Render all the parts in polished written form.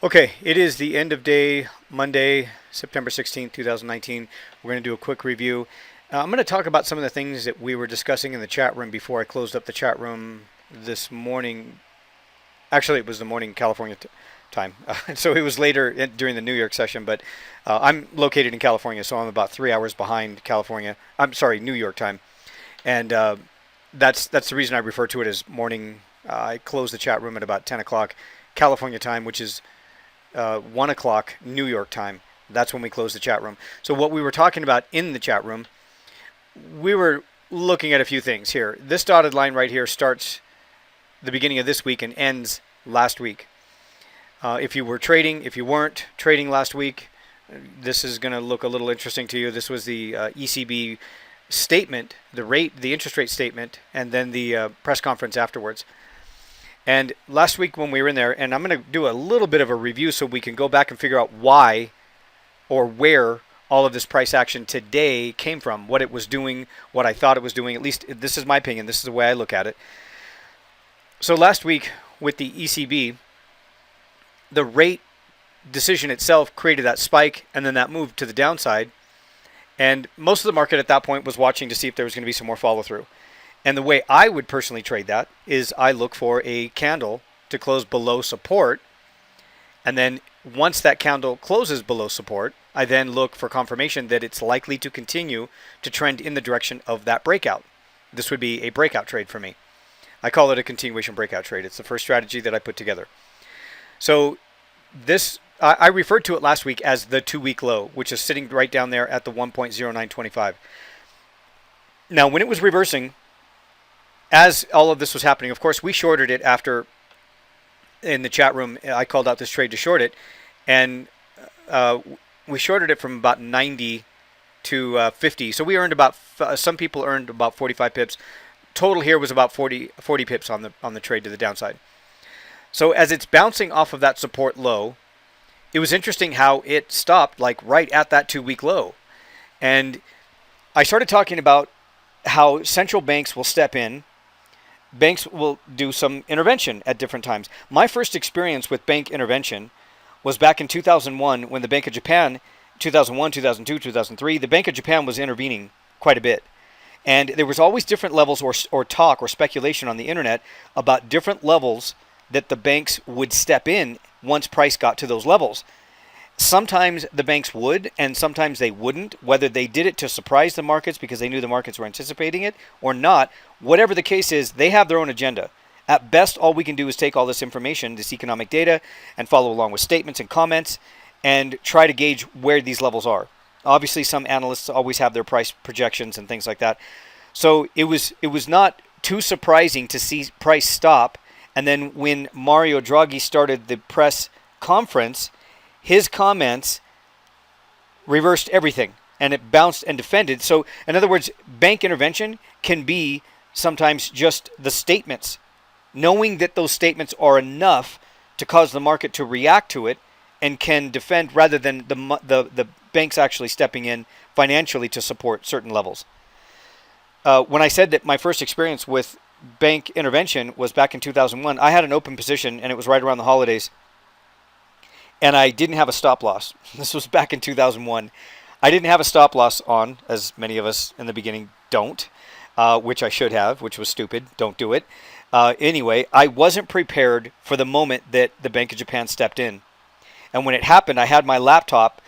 Okay, it is the end of day, Monday, September 16th, 2019. We're going to do a quick review. I'm going to talk about some of the things that we were discussing in the chat room before I closed up the chat room this morning. Actually, it was the morning California time. So it was later during the New York session, but I'm located in California, so I'm about 3 hours behind California. I'm sorry, New York time. And that's the reason I refer to it as morning. I closed the chat room at about 10 o'clock California time, which is 1 o'clock New York time. That's when we close the chat room. So what we were talking about in the chat room, we were looking at a few things here. This dotted line right here starts the beginning of this week and ends last week. If you were trading, if you weren't trading last week, this is going to look a little interesting to you. This was the ECB statement, the interest rate statement, and then the press conference afterwards. And last week when we were in there, and I'm going to do a little bit of a review so we can go back and figure out why or where all of this price action today came from, what it was doing, what I thought it was doing. At least this is my opinion. This is the way I look at it. So last week with the ECB, the rate decision itself created that spike and then that move to the downside. And most of the market at that point was watching to see if there was going to be some more follow through. And the way I would personally trade that is I look for a candle to close below support. And then once that candle closes below support, I then look for confirmation that it's likely to continue to trend in the direction of that breakout. This would be a breakout trade for me. I call it a continuation breakout trade. It's the first strategy that I put together. So this, I referred to it last week as the 2-week low, which is sitting right down there at the 1.0925. Now, when it was reversing, as all of this was happening, of course, we shorted it after, in the chat room, I called out this trade to short it. And we shorted it from about 90 to 50. So we earned about, some people earned about 45 pips. Total here was about 40 pips on the trade to the downside. So as it's bouncing off of that support low, it was interesting how it stopped like right at that 2-week low. And I started talking about how central banks will step in. Banks will do some intervention at different times. My first experience with bank intervention was back in 2001 when the Bank of Japan, 2001, 2002, 2003, the Bank of Japan was intervening quite a bit. And there was always different levels or talk or speculation on the internet about different levels that the banks would step in once price got to those levels. Sometimes the banks would, and sometimes they wouldn't, whether they did it to surprise the markets because they knew the markets were anticipating it or not. Whatever the case is, they have their own agenda. At best, all we can do is take all this information, this economic data, and follow along with statements and comments and try to gauge where these levels are. Obviously, some analysts always have their price projections and things like that. So it was not too surprising to see price stop. And then when Mario Draghi started the press conference, his comments reversed everything and it bounced and defended. So in other words, bank intervention can be sometimes just the statements, knowing that those statements are enough to cause the market to react to it and can defend rather than the banks actually stepping in financially to support certain levels. When I said that my first experience with bank intervention was back in 2001, I had an open position and it was right around the holidays. And I didn't have a stop loss. This was back in 2001. I didn't have a stop loss on, as many of us in the beginning don't, which I should have, which was stupid. Don't do it. Anyway, I wasn't prepared for the moment that the Bank of Japan stepped in. And when it happened, I had my laptop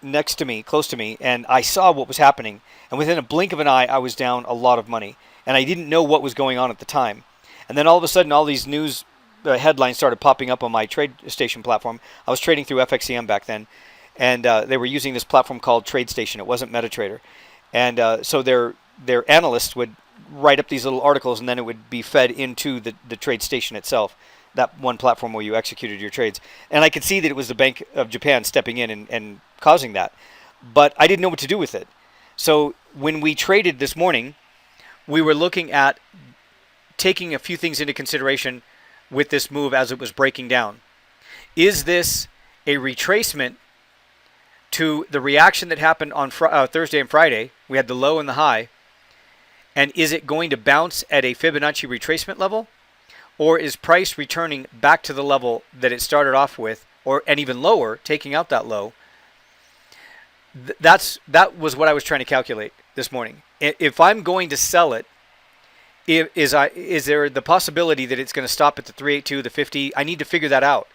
next to me, close to me, and I saw what was happening. And within a blink of an eye, I was down a lot of money. And I didn't know what was going on at the time. And then all of a sudden, all these news headlines started popping up on my trade station platform. I was trading through FXCM back then, and they were using this platform called TradeStation. It wasn't MetaTrader, and so their analysts would write up these little articles, and then it would be fed into the TradeStation itself, that one platform where you executed your trades. And I could see that it was the Bank of Japan stepping in and causing that, but I didn't know what to do with it. So when we traded this morning, we were looking at taking a few things into consideration with this move as it was breaking down. Is this a retracement to the reaction that happened on Thursday and Friday? We had the low and the high. And is it going to bounce at a Fibonacci retracement level? Or is price returning back to the level that it started off with and even lower, taking out that low. That was what I was trying to calculate this morning. If I'm going to sell it, is there the possibility that it's going to stop at the 382, the 50? I need to figure that out,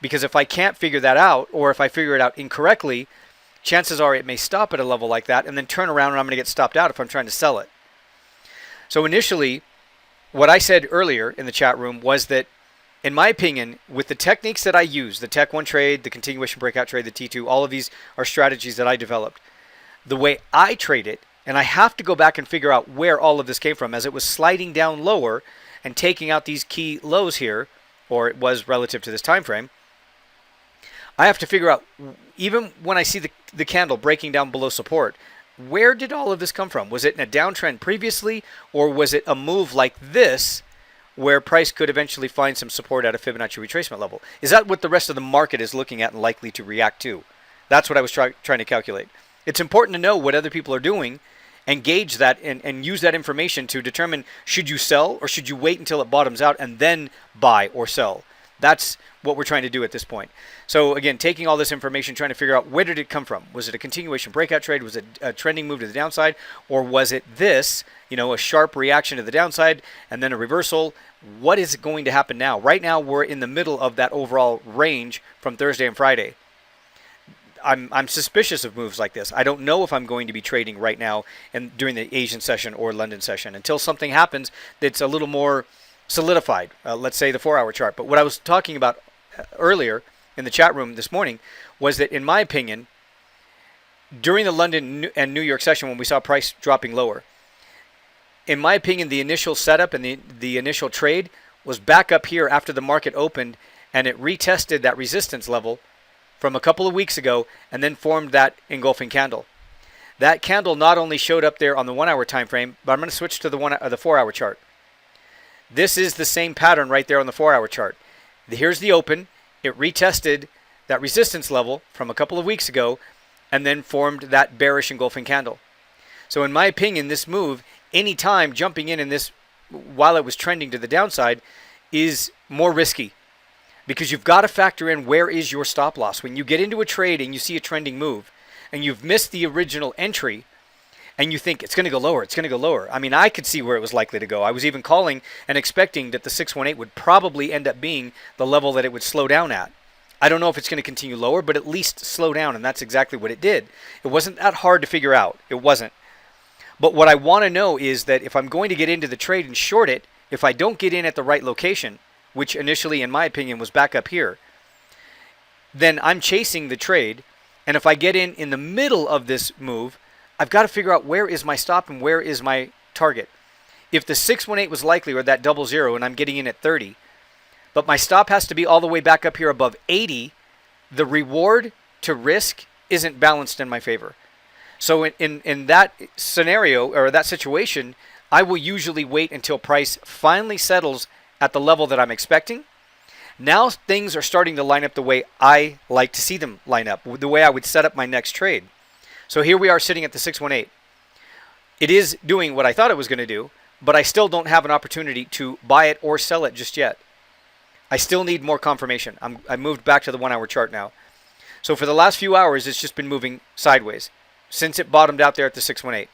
because if I can't figure that out, or if I figure it out incorrectly, chances are it may stop at a level like that and then turn around and I'm going to get stopped out if I'm trying to sell it. So initially, what I said earlier in the chat room was that, in my opinion, with the techniques that I use, the Tech 1 trade, the continuation breakout trade, the T2, all of these are strategies that I developed. The way I trade it, and I have to go back and figure out where all of this came from, as it was sliding down lower and taking out these key lows here, or it was relative to this time frame. I have to figure out, even when I see the candle breaking down below support, where did all of this come from? Was it in a downtrend previously, or was it a move like this where price could eventually find some support at a Fibonacci retracement level? Is that what the rest of the market is looking at and likely to react to? That's what I was trying to calculate. It's important to know what other people are doing and gauge that and use that information to determine, should you sell or should you wait until it bottoms out and then buy or sell? That's what we're trying to do at this point. So again, taking all this information, trying to figure out, where did it come from? Was it a continuation breakout trade? Was it a trending move to the downside? Or was it this, a sharp reaction to the downside and then a reversal? What is going to happen now? Right now, we're in the middle of that overall range from Thursday and Friday. I'm suspicious of moves like this. I don't know if I'm going to be trading right now and during the Asian session or London session until something happens that's a little more solidified, let's say the 4-hour chart. But what I was talking about earlier in the chat room this morning was that, in my opinion, during the London and New York session, when we saw price dropping lower, in my opinion, the initial setup and the initial trade was back up here after the market opened, and it retested that resistance level from a couple of weeks ago and then formed that engulfing candle. That candle not only showed up there on the 1-hour time frame, but I'm going to switch to the 4-hour chart. This is the same pattern right there on the 4-hour chart. Here's the open. It retested that resistance level from a couple of weeks ago and then formed that bearish engulfing candle. So in my opinion, this move, anytime jumping in this while it was trending to the downside, is more risky, because you've got to factor in, where is your stop loss. When you get into a trade and you see a trending move and you've missed the original entry, and you think it's going to go lower, it's going to go lower. I mean, I could see where it was likely to go. I was even calling and expecting that the 618 would probably end up being the level that it would slow down at. I don't know if it's going to continue lower, but at least slow down, and that's exactly what it did. It wasn't that hard to figure out. It wasn't. But what I want to know is that if I'm going to get into the trade and short it, if I don't get in at the right location, which initially, in my opinion, was back up here, then I'm chasing the trade. And if I get in the middle of this move, I've got to figure out, where is my stop and where is my target. If the 618 was likely, or that 00, and I'm getting in at 30, but my stop has to be all the way back up here above 80, the reward to risk isn't balanced in my favor. So in that scenario, or that situation, I will usually wait until price finally settles at the level that I'm expecting. Now things are starting to line up the way I like to see them line up, the way I would set up my next trade. So here we are sitting at the 618. It is doing what I thought it was going to do, but I still don't have an opportunity to buy it or sell it just yet. I still need more confirmation. I moved back to the 1-hour chart now. So for the last few hours, it's just been moving sideways since it bottomed out there at the 618.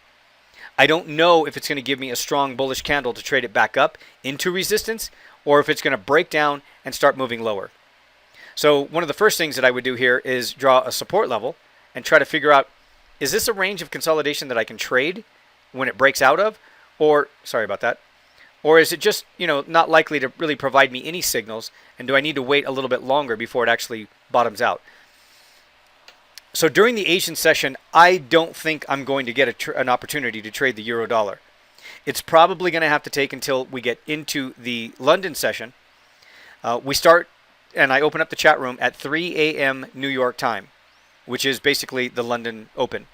I don't know if it's going to give me a strong bullish candle to trade it back up into resistance, or if it's going to break down and start moving lower. So one of the first things that I would do here is draw a support level and try to figure out, is this a range of consolidation that I can trade when it breaks out of? Or, sorry about that. Or is it just, not likely to really provide me any signals? And do I need to wait a little bit longer before it actually bottoms out? So during the Asian session, I don't think I'm going to get an opportunity to trade the euro dollar. It's probably going to have to take until we get into the London session. We start, and I open up the chat room at 3 a.m. New York time, which is basically the London Open.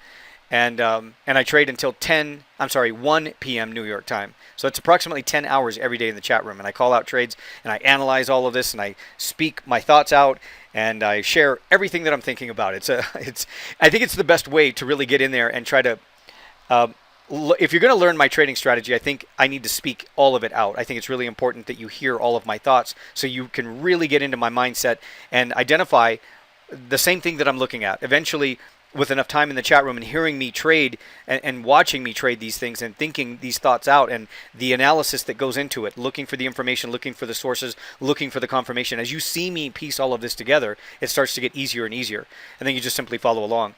And I trade until 1 p.m. New York time. So it's approximately 10 hours every day in the chat room. And I call out trades, and I analyze all of this, and I speak my thoughts out, and I share everything that I'm thinking about. I think it's the best way to really get in there and try to if you're going to learn my trading strategy, I think I need to speak all of it out. I think it's really important that you hear all of my thoughts so you can really get into my mindset and identify the same thing that I'm looking at. Eventually, with enough time in the chat room and hearing me trade and watching me trade these things and thinking these thoughts out and the analysis that goes into it, looking for the information, looking for the sources, looking for the confirmation. As you see me piece all of this together, it starts to get easier and easier. And then you just simply follow along.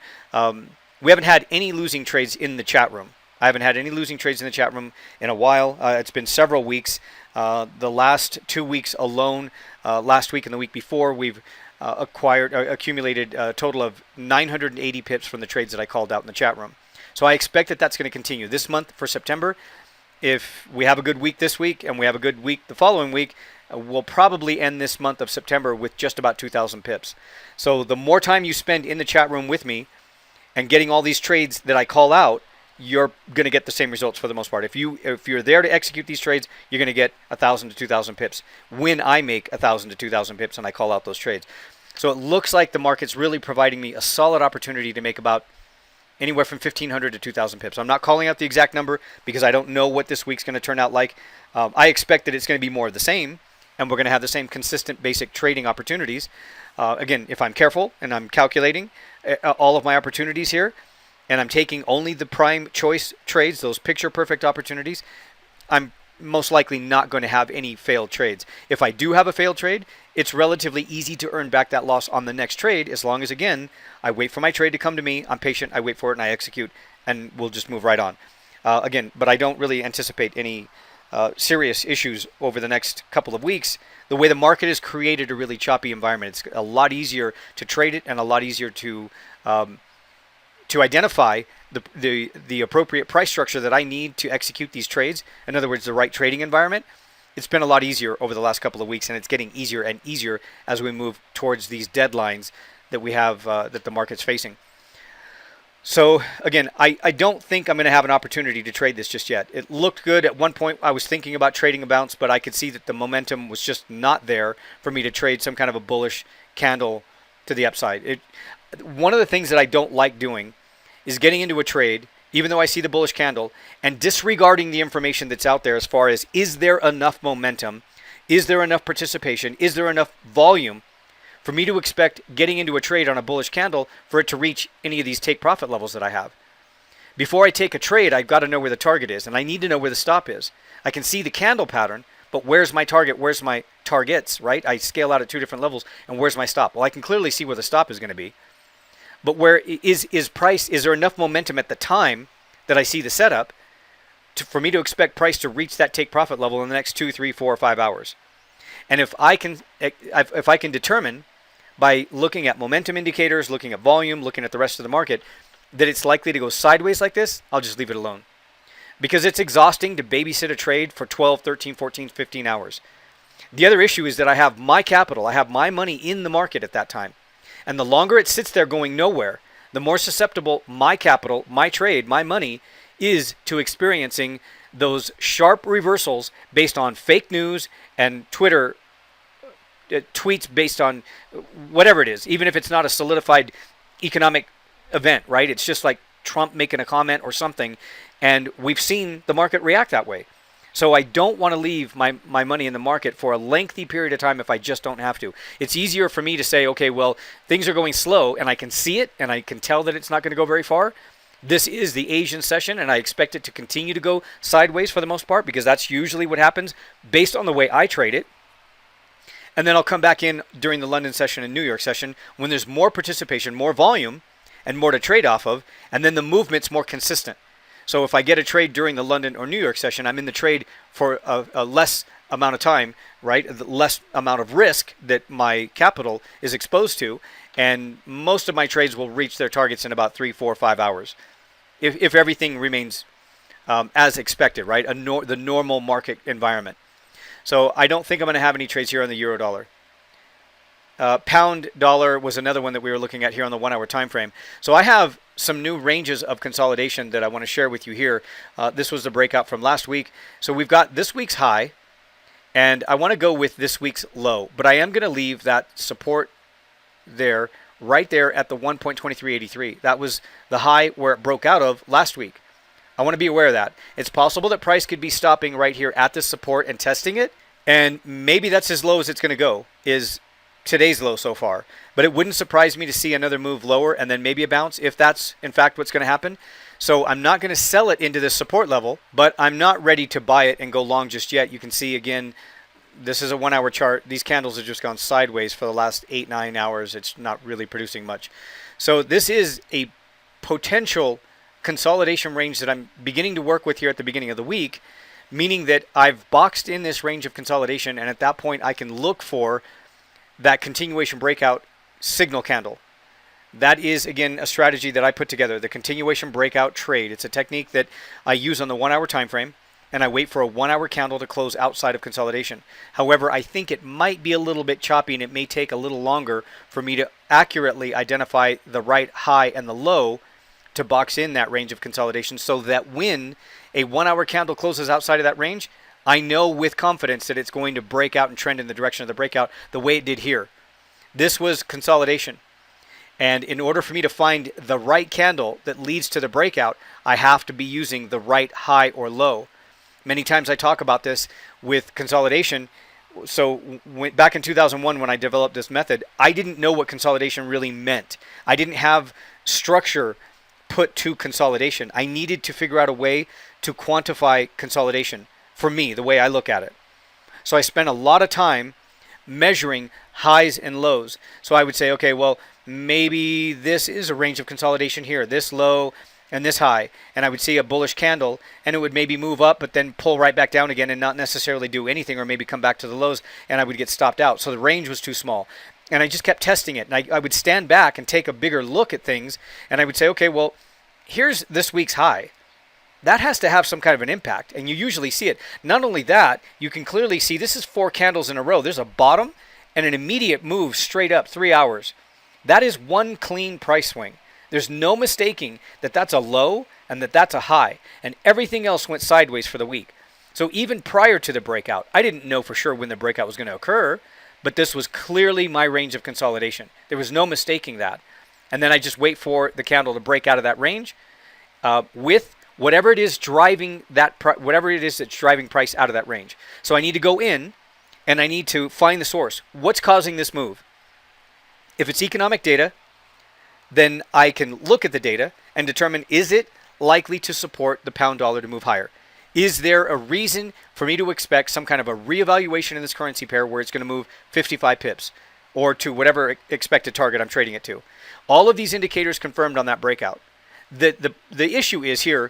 We haven't had any losing trades in the chat room. I haven't had any losing trades in the chat room in a while. It's been several weeks. The last 2 weeks alone, last week and the week before, we've accumulated a total of 980 pips from the trades that I called out in the chat room. So I expect that that's going to continue this month for September. If we have a good week this week and we have a good week the following week, we'll probably end this month of September with just about 2,000 pips. So the more time you spend in the chat room with me and getting all these trades that I call out, you're going to get the same results for the most part. If you're there to execute these trades, you're going to get 1,000 to 2,000 pips when I make 1,000 to 2,000 pips and I call out those trades. So it looks like the market's really providing me a solid opportunity to make about anywhere from 1,500 to 2,000 pips. I'm not calling out the exact number because I don't know what this week's going to turn out like. I expect that it's going to be more of the same, and we're going to have the same consistent basic trading opportunities. Again, if I'm careful and I'm calculating all of my opportunities here, and I'm taking only the prime choice trades, those picture perfect opportunities, I'm most likely not going to have any failed trades. If I do have a failed trade, it's relatively easy to earn back that loss on the next trade as long as, again, I wait for my trade to come to me, I'm patient, I wait for it, and I execute, and we'll just move right on. Again, but I don't really anticipate any serious issues over the next couple of weeks. The way the market has created a really choppy environment, it's a lot easier to trade it and a lot easier to identify the appropriate price structure that I need to execute these trades. In other words, the right trading environment. It's been a lot easier over the last couple of weeks, and it's getting easier and easier as we move towards these deadlines that we have, that the market's facing. So again, I don't think I'm going to have an opportunity to trade this just yet. It looked good at one point. I was thinking about trading a bounce, but I could see that the momentum was just not there for me to trade some kind of a bullish candle to the upside. One of the things that I don't like doing is getting into a trade, even though I see the bullish candle, and disregarding the information that's out there as far as, is there enough momentum? Is there enough participation? Is there enough volume for me to expect getting into a trade on a bullish candle for it to reach any of these take profit levels that I have? Before I take a trade, I've got to know where the target is, and I need to know where the stop is. I can see the candle pattern, but where's my target? Where's my targets, right? I scale out at two different levels, and where's my stop? Well, I can clearly see where the stop is going to be. But where is price? Is there enough momentum at the time that I see the setup for me to expect price to reach that take profit level in the next 2, 3, 4, or 5 hours? And if I can determine by looking at momentum indicators, looking at volume, looking at the rest of the market, that it's likely to go sideways like this, I'll just leave it alone. Because it's exhausting to babysit a trade for 12, 13, 14, 15 hours. The other issue is that I have my capital, I have my money in the market at that time. And the longer it sits there going nowhere, the more susceptible my capital, my trade, my money is to experiencing those sharp reversals based on fake news and Twitter tweets based on whatever it is, even if it's not a solidified economic event, right? It's just like Trump making a comment or something, and we've seen the market react that way. So I don't want to leave my money in the market for a lengthy period of time if I just don't have to. It's easier for me to say, okay, well, things are going slow, and I can see it, and I can tell that it's not going to go very far. This is the Asian session, and I expect it to continue to go sideways for the most part, because that's usually what happens based on the way I trade it. And then I'll come back in during the London session and New York session when there's more participation, more volume, and more to trade off of, and then the movement's more consistent. So if I get a trade during the London or New York session, I'm in the trade for a less amount of time, right? The less amount of risk that my capital is exposed to, and most of my trades will reach their targets in about 3, 4, 5 hours, if everything remains as expected, right? The normal market environment. So I don't think I'm going to have any trades here on the euro dollar. Pound dollar was another one that we were looking at here on the 1 hour time frame. So I have some new ranges of consolidation that I want to share with you here. This was the breakout from last week. So we've got this week's high, and I want to go with this week's low, but I am going to leave that support there, right there at the 1.2383. That was the high where it broke out of last week. I want to be aware of that. It's possible that price could be stopping right here at this support and testing it, and maybe that's as low as it's going to go, is today's low so far. But it wouldn't surprise me to see another move lower and then maybe a bounce if that's in fact what's going to happen. So I'm not going to sell it into this support level, but I'm not ready to buy it and go long just yet. You can see again, this is a 1 hour chart. These candles have just gone sideways for the last 8-9 hours. It's not really producing much. So this is a potential consolidation range that I'm beginning to work with here at the beginning of the week, meaning that I've boxed in this range of consolidation, and at that point I can look for that continuation breakout signal candle. That is, again, a strategy that I put together, the continuation breakout trade. It's a technique that I use on the 1 hour time frame, and I wait for a 1 hour candle to close outside of consolidation. However, I think it might be a little bit choppy, and it may take a little longer for me to accurately identify the right high and the low to box in that range of consolidation, so that when a 1 hour candle closes outside of that range, I know with confidence that it's going to break out and trend in the direction of the breakout the way it did here. This was consolidation. And in order for me to find the right candle that leads to the breakout, I have to be using the right high or low. Many times I talk about this with consolidation. So back in 2001 when I developed this method, I didn't know what consolidation really meant. I didn't have structure put to consolidation. I needed to figure out a way to quantify consolidation for me, the way I look at it. So I spent a lot of time measuring highs and lows. So I would say, okay, well, maybe this is a range of consolidation here, this low and this high. And I would see a bullish candle, and it would maybe move up, but then pull right back down again and not necessarily do anything, or maybe come back to the lows, and I would get stopped out. So the range was too small. And I just kept testing it. And I would stand back and take a bigger look at things, and I would say, okay, well, here's this week's high. That has to have some kind of an impact, and you usually see it. Not only that, you can clearly see this is 4 candles in a row. There's a bottom and an immediate move straight up 3 hours. That is one clean price swing. There's no mistaking that that's a low and that that's a high, and everything else went sideways for the week. So even prior to the breakout, I didn't know for sure when the breakout was going to occur, but this was clearly my range of consolidation. There was no mistaking that. And then I just wait for the candle to break out of that range with whatever it is driving that, whatever it is that's driving price out of that range. So I need to go in and I need to find the source. What's causing this move? If it's economic data, then I can look at the data and determine, is it likely to support the pound dollar to move higher? Is there a reason for me to expect some kind of a reevaluation in this currency pair where it's going to move 55 pips or to whatever expected target I'm trading it to? All of these indicators confirmed on that breakout. The issue is here,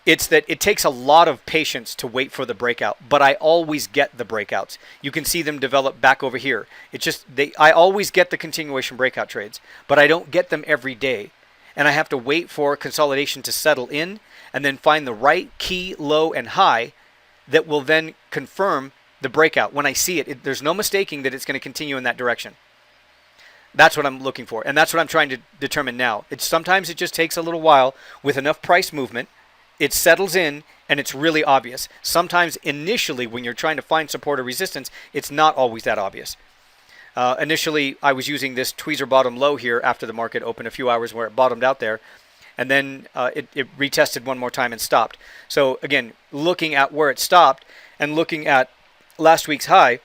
it's that it takes a lot of patience to wait for the breakout, but I always get the breakouts. You can see them develop back over here. It's just I always get the continuation breakout trades, but I don't get them every day. And I have to wait for consolidation to settle in and then find the right key, low, and high that will then confirm the breakout. When I see it, there's no mistaking that it's going to continue in that direction. That's what I'm looking for, and that's what I'm trying to determine now. Sometimes it just takes a little while with enough price movement. It settles in, and it's really obvious. Sometimes initially when you're trying to find support or resistance, it's not always that obvious. Initially, I was using this tweezer bottom low here after the market opened a few hours where it bottomed out there, and then it retested one more time and stopped. So again, looking at where it stopped and looking at last week's high,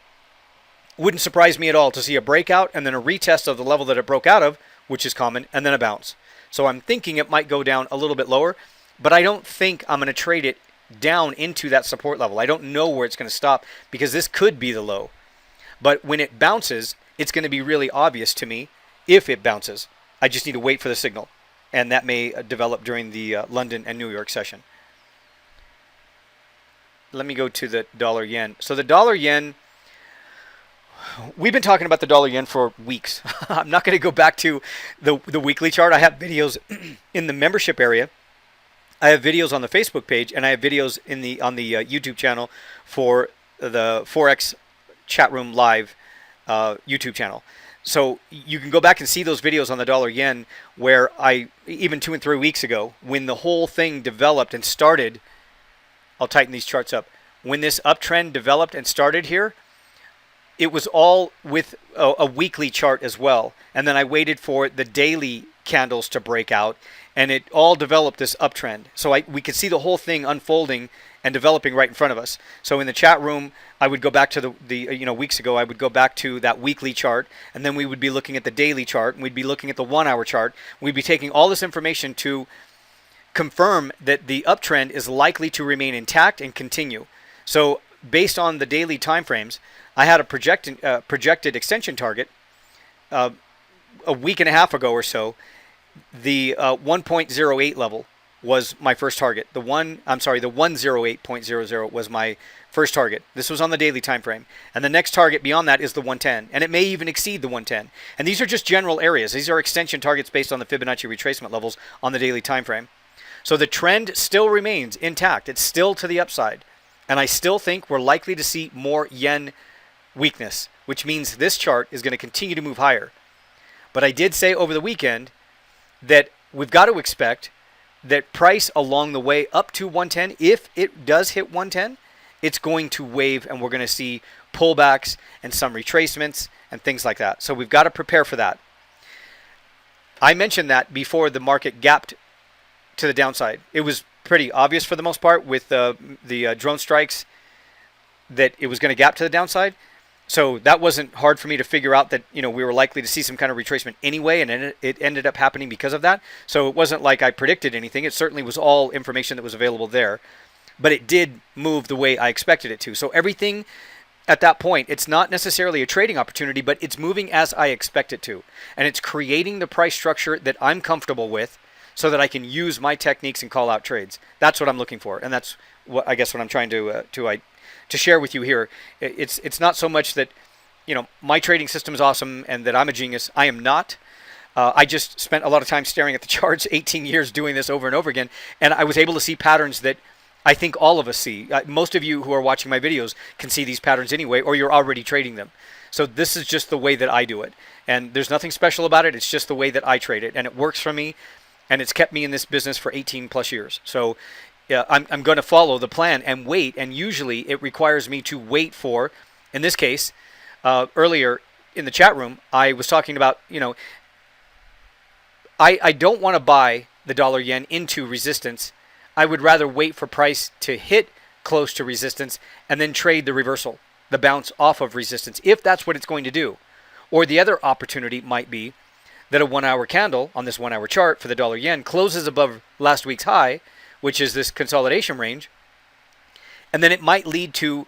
wouldn't surprise me at all to see a breakout and then a retest of the level that it broke out of, which is common, and then a bounce. So I'm thinking it might go down a little bit lower, but I don't think I'm going to trade it down into that support level. I don't know where it's going to stop because this could be the low. But when it bounces, it's going to be really obvious to me if it bounces. I just need to wait for the signal, and that may develop during the London and New York session. Let me go to the dollar yen. So the dollar yen, we've been talking about the dollar yen for weeks. I'm not going to go back to the weekly chart. I have videos in the membership area. I have videos on the Facebook page, and I have videos on the YouTube channel for the Forex chat room live YouTube channel. So you can go back and see those videos on the dollar yen where even 2 and 3 weeks ago, when the whole thing developed and started, I'll tighten these charts up. When this uptrend developed and started here, it was all with a weekly chart as well. And then I waited for the daily candles to break out. and it all developed this uptrend. So we could see the whole thing unfolding and developing right in front of us. So in the chat room, I would go back to the weeks ago, I would go back to that weekly chart, and then we would be looking at the daily chart, and we'd be looking at the 1 hour chart. We'd be taking all this information to confirm that the uptrend is likely to remain intact and continue. So based on the daily time frames, I had a projected extension target a week and a half ago or so. The 1.08 level was my first target. The 108.00 was my first target. This was on the daily time frame. And the next target beyond that is the 110. And it may even exceed the 110. And these are just general areas. These are extension targets based on the Fibonacci retracement levels on the daily time frame. So the trend still remains intact. It's still to the upside. And I still think we're likely to see more yen weakness, which means this chart is going to continue to move higher. But I did say over the weekend that we've got to expect that price along the way up to 110, if it does hit 110, it's going to wave and we're going to see pullbacks and some retracements and things like that. So we've got to prepare for that. I mentioned that before the market gapped to the downside. It was pretty obvious for the most part with the drone strikes that it was going to gap to the downside. So that wasn't hard for me to figure out that, we were likely to see some kind of retracement anyway, and it ended up happening because of that. So it wasn't like I predicted anything. It certainly was all information that was available there. But it did move the way I expected it to. So everything at that point, it's not necessarily a trading opportunity, but it's moving as I expect it to. And it's creating the price structure that I'm comfortable with so that I can use my techniques and call out trades. That's what I'm looking for. And that's what I guess what I'm trying to share with you here. It's not so much that my trading system is awesome and that I'm a genius. I am not. I just spent a lot of time staring at the charts, 18 years doing this over and over again, and I was able to see patterns that I think all of us see. Most of you who are watching my videos can see these patterns anyway, or you're already trading them. So this is just the way that I do it, and there's nothing special about it. It's just the way that I trade it, and it works for me, and it's kept me in this business for 18 plus years. So yeah, I'm going to follow the plan and wait, and usually it requires me to wait for, in this case, earlier in the chat room, I was talking about, I don't want to buy the dollar yen into resistance. I would rather wait for price to hit close to resistance and then trade the reversal, the bounce off of resistance, if that's what it's going to do. Or the other opportunity might be that a 1 hour candle on this 1 hour chart for the dollar yen closes above last week's high, which is this consolidation range, and then it might lead to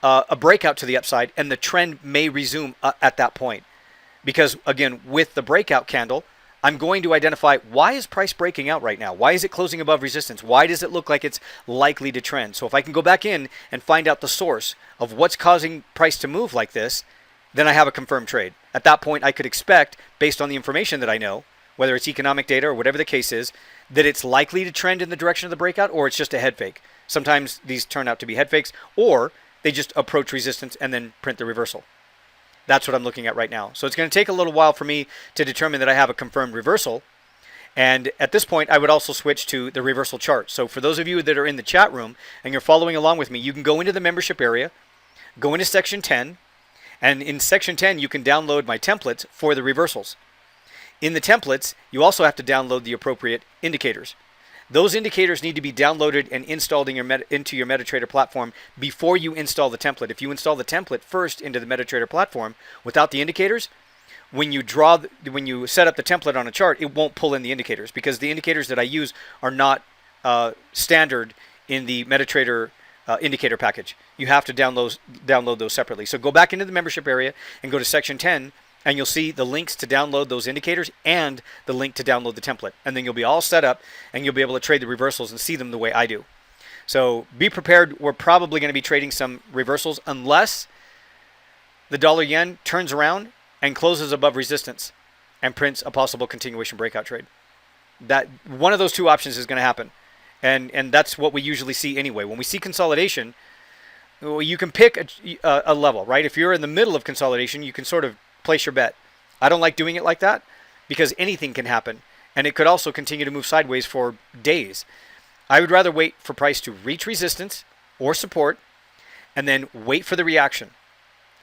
a breakout to the upside, and the trend may resume at that point. Because, again, with the breakout candle, I'm going to identify, why is price breaking out right now? Why is it closing above resistance? Why does it look like it's likely to trend? So if I can go back in and find out the source of what's causing price to move like this, then I have a confirmed trade. At that point, I could expect, based on the information that I know, whether it's economic data or whatever the case is, that it's likely to trend in the direction of the breakout, or it's just a head fake. Sometimes these turn out to be head fakes, or they just approach resistance and then print the reversal. That's what I'm looking at right now. So it's going to take a little while for me to determine that I have a confirmed reversal. And at this point, I would also switch to the reversal chart. So for those of you that are in the chat room and you're following along with me, you can go into the membership area, go into section 10, and in section 10, you can download my templates for the reversals. In the templates, you also have to download the appropriate indicators. Those indicators need to be downloaded and installed in into your MetaTrader platform before you install the template. If you install the template first into the MetaTrader platform without the indicators, when you set up the template on a chart, it won't pull in the indicators, because the indicators that I use are not standard in the MetaTrader indicator package. You have to download those separately. So go back into the membership area and go to section 10, and you'll see the links to download those indicators and the link to download the template. And then you'll be all set up and you'll be able to trade the reversals and see them the way I do. So be prepared. We're probably going to be trading some reversals unless the dollar yen turns around and closes above resistance and prints a possible continuation breakout trade. That one of those two options is going to happen. And that's what we usually see anyway. When we see consolidation, well, you can pick a level, right? If you're in the middle of consolidation, you can sort of place your bet. I don't like doing it like that because anything can happen, and it could also continue to move sideways for days. I would rather wait for price to reach resistance or support and then wait for the reaction.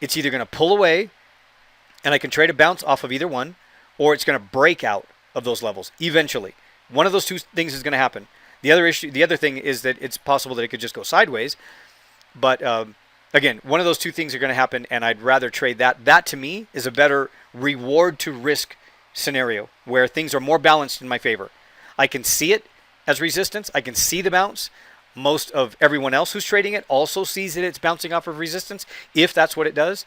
It's either going to pull away and I can trade a bounce off of either one, or it's going to break out of those levels eventually. One of those two things is going to happen. The other thing is that it's possible that it could just go sideways. But again, one of those two things are going to happen, and I'd rather trade that. That to me is a better reward to risk scenario where things are more balanced in my favor. I can see it as resistance. I can see the bounce. Most of everyone else who's trading it also sees that it's bouncing off of resistance, if that's what it does.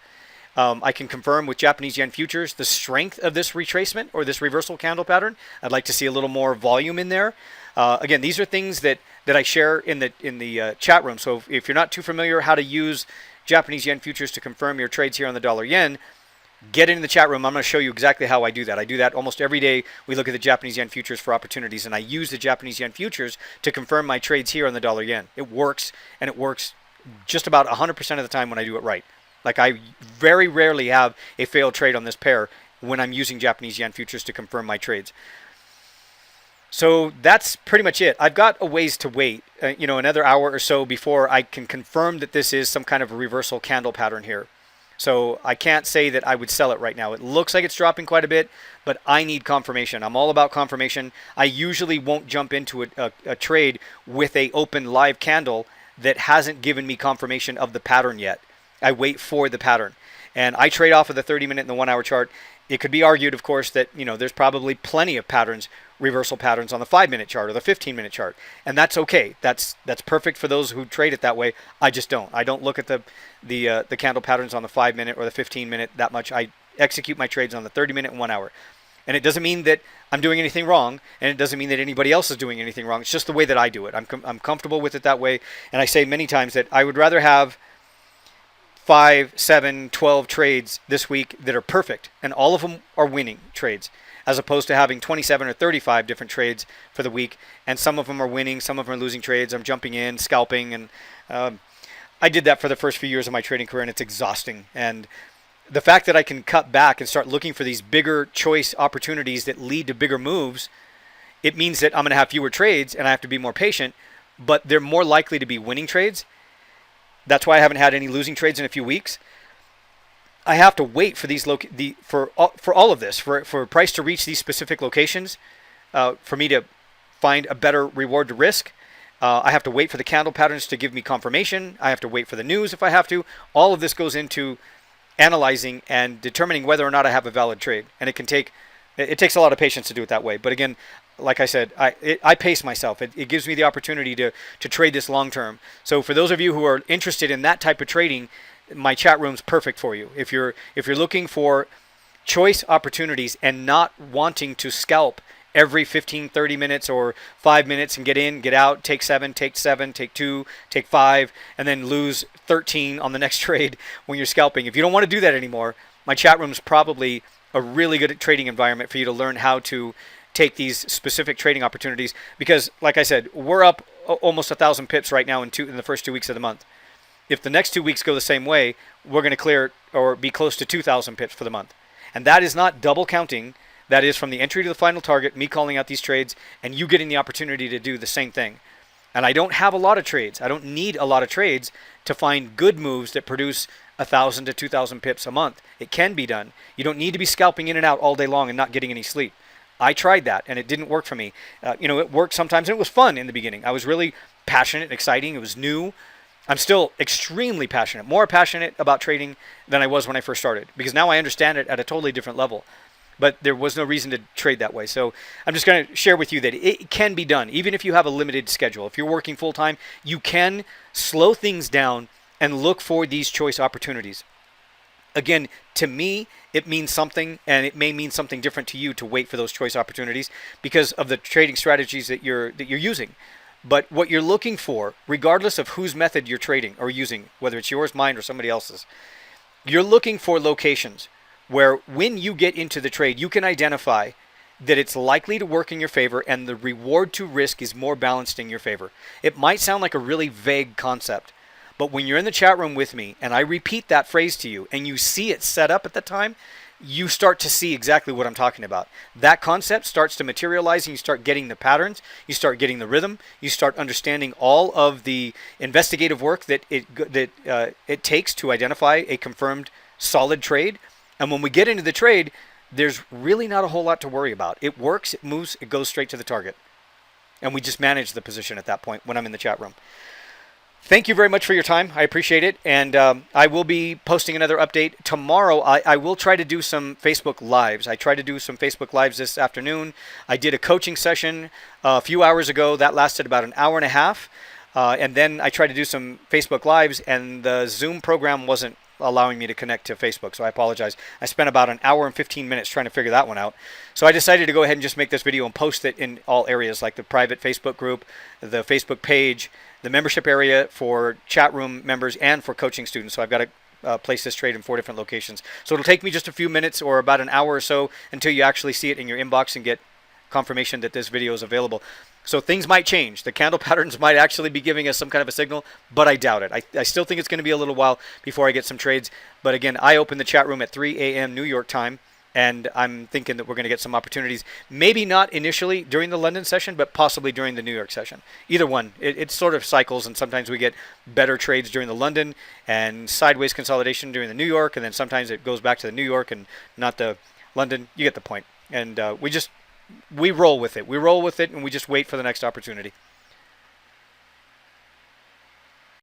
I can confirm with Japanese yen futures the strength of this retracement or this reversal candle pattern. I'd like to see a little more volume in there. Again, these are things that I share in the chat room. So if you're not too familiar how to use Japanese yen futures to confirm your trades here on the dollar yen, get into the chat room. I'm going to show you exactly how I do that. I do that almost every day. We look at the Japanese yen futures for opportunities, and I use the Japanese yen futures to confirm my trades here on the dollar yen. It works, and it works just about 100% of the time when I do it right. Like, I very rarely have a failed trade on this pair when I'm using Japanese yen futures to confirm my trades. So that's pretty much it. I've got a ways to wait, another hour or so before I can confirm that this is some kind of a reversal candle pattern here. So I can't say that I would sell it right now. It looks like it's dropping quite a bit, but I need confirmation. I'm all about confirmation. I usually won't jump into a trade with a open live candle that hasn't given me confirmation of the pattern yet. I wait for the pattern. And I trade off of the 30-minute and the 1-hour chart. It could be argued, of course, that there's probably plenty of patterns, reversal patterns on the 5-minute chart or the 15-minute chart, and that's okay. That's perfect for those who trade it that way. I just don't. I don't look at the candle patterns on the 5-minute or the 15-minute that much. I execute my trades on the 30-minute and 1 hour, and it doesn't mean that I'm doing anything wrong, and it doesn't mean that anybody else is doing anything wrong. It's just the way that I do it. I'm comfortable with it that way, and I say many times that I would rather have 5, 7, 12 trades this week that are perfect, and all of them are winning trades, as opposed to having 27 or 35 different trades for the week, and some of them are winning, some of them are losing trades. I'm jumping in, scalping, and I did that for the first few years of my trading career, and it's exhausting. And the fact that I can cut back and start looking for these bigger choice opportunities that lead to bigger moves, it means that I'm going to have fewer trades, and I have to be more patient, but they're more likely to be winning trades. That's why I haven't had any losing trades in a few weeks. I have to wait for these for all of this, for price to reach these specific locations, for me to find a better reward to risk. I have to wait for the candle patterns to give me confirmation. I have to wait for the news if I have to. All of this goes into analyzing and determining whether or not I have a valid trade, and it takes a lot of patience to do it that way. But again, like I said, I pace myself. It gives me the opportunity to trade this long term. So for those of you who are interested in that type of trading, my chat room's perfect for you. If you're looking for choice opportunities and not wanting to scalp every 15, 30 minutes or 5 minutes and get in, get out, take 7, take 2, take 5, and then lose 13 on the next trade when you're scalping. If you don't want to do that anymore, my chat room's probably a really good trading environment for you to learn how to take these specific trading opportunities, because like I said, we're up almost 1,000 pips right now in the first 2 weeks of the month. If the next 2 weeks go the same way, we're going to clear or be close to 2,000 pips for the month. And that is not double counting. That is from the entry to the final target, me calling out these trades, and you getting the opportunity to do the same thing. And I don't have a lot of trades. I don't need a lot of trades to find good moves that produce 1,000 to 2,000 pips a month. It can be done. You don't need to be scalping in and out all day long and not getting any sleep. I tried that, and it didn't work for me. It worked sometimes, and it was fun in the beginning. I was really passionate and exciting. It was new. I'm still extremely passionate, more passionate about trading than I was when I first started, because now I understand it at a totally different level. But there was no reason to trade that way. So I'm just going to share with you that it can be done, even if you have a limited schedule. If you're working full-time, you can slow things down and look for these choice opportunities. Again, to me, it means something, and it may mean something different to you to wait for those choice opportunities because of the trading strategies that you're using. But what you're looking for, regardless of whose method you're trading or using, whether it's yours, mine, or somebody else's, you're looking for locations where when you get into the trade, you can identify that it's likely to work in your favor and the reward to risk is more balanced in your favor. It might sound like a really vague concept, but when you're in the chat room with me and I repeat that phrase to you and you see it set up at the time, you start to see exactly what I'm talking about. That concept starts to materialize and you start getting the patterns, you start getting the rhythm, you start understanding all of the investigative work that it takes to identify a confirmed solid trade. And when we get into the trade, there's really not a whole lot to worry about. It works, it moves, it goes straight to the target. and we just manage the position at that point when I'm in the chat room. Thank you very much for your time. I appreciate it. And I will be posting another update tomorrow. I will try to do some Facebook Lives. I tried to do some Facebook Lives this afternoon. I did a coaching session a few hours ago. That lasted about an hour and a half. And then I tried to do some Facebook Lives, and the Zoom program wasn't allowing me to connect to Facebook, so I apologize. I spent about an hour and 15 minutes trying to figure that one out. So I decided to go ahead and just make this video and post it in all areas, like the private Facebook group, the Facebook page, the membership area for chat room members, and for coaching students. So I've got to place this trade in 4 different locations. So it'll take me just a few minutes or about an hour or so until you actually see it in your inbox and get confirmation that this video is available. So things might change. The candle patterns might actually be giving us some kind of a signal, but I doubt it. I still think it's going to be a little while before I get some trades. But again, I open the chat room at 3 a.m. New York time, and I'm thinking that we're going to get some opportunities. Maybe not initially during the London session, but possibly during the New York session. Either one. It sort of cycles, and sometimes we get better trades during the London and sideways consolidation during the New York, and then sometimes it goes back to the New York and not the London. You get the point. And we roll with it. We roll with it, and we just wait for the next opportunity.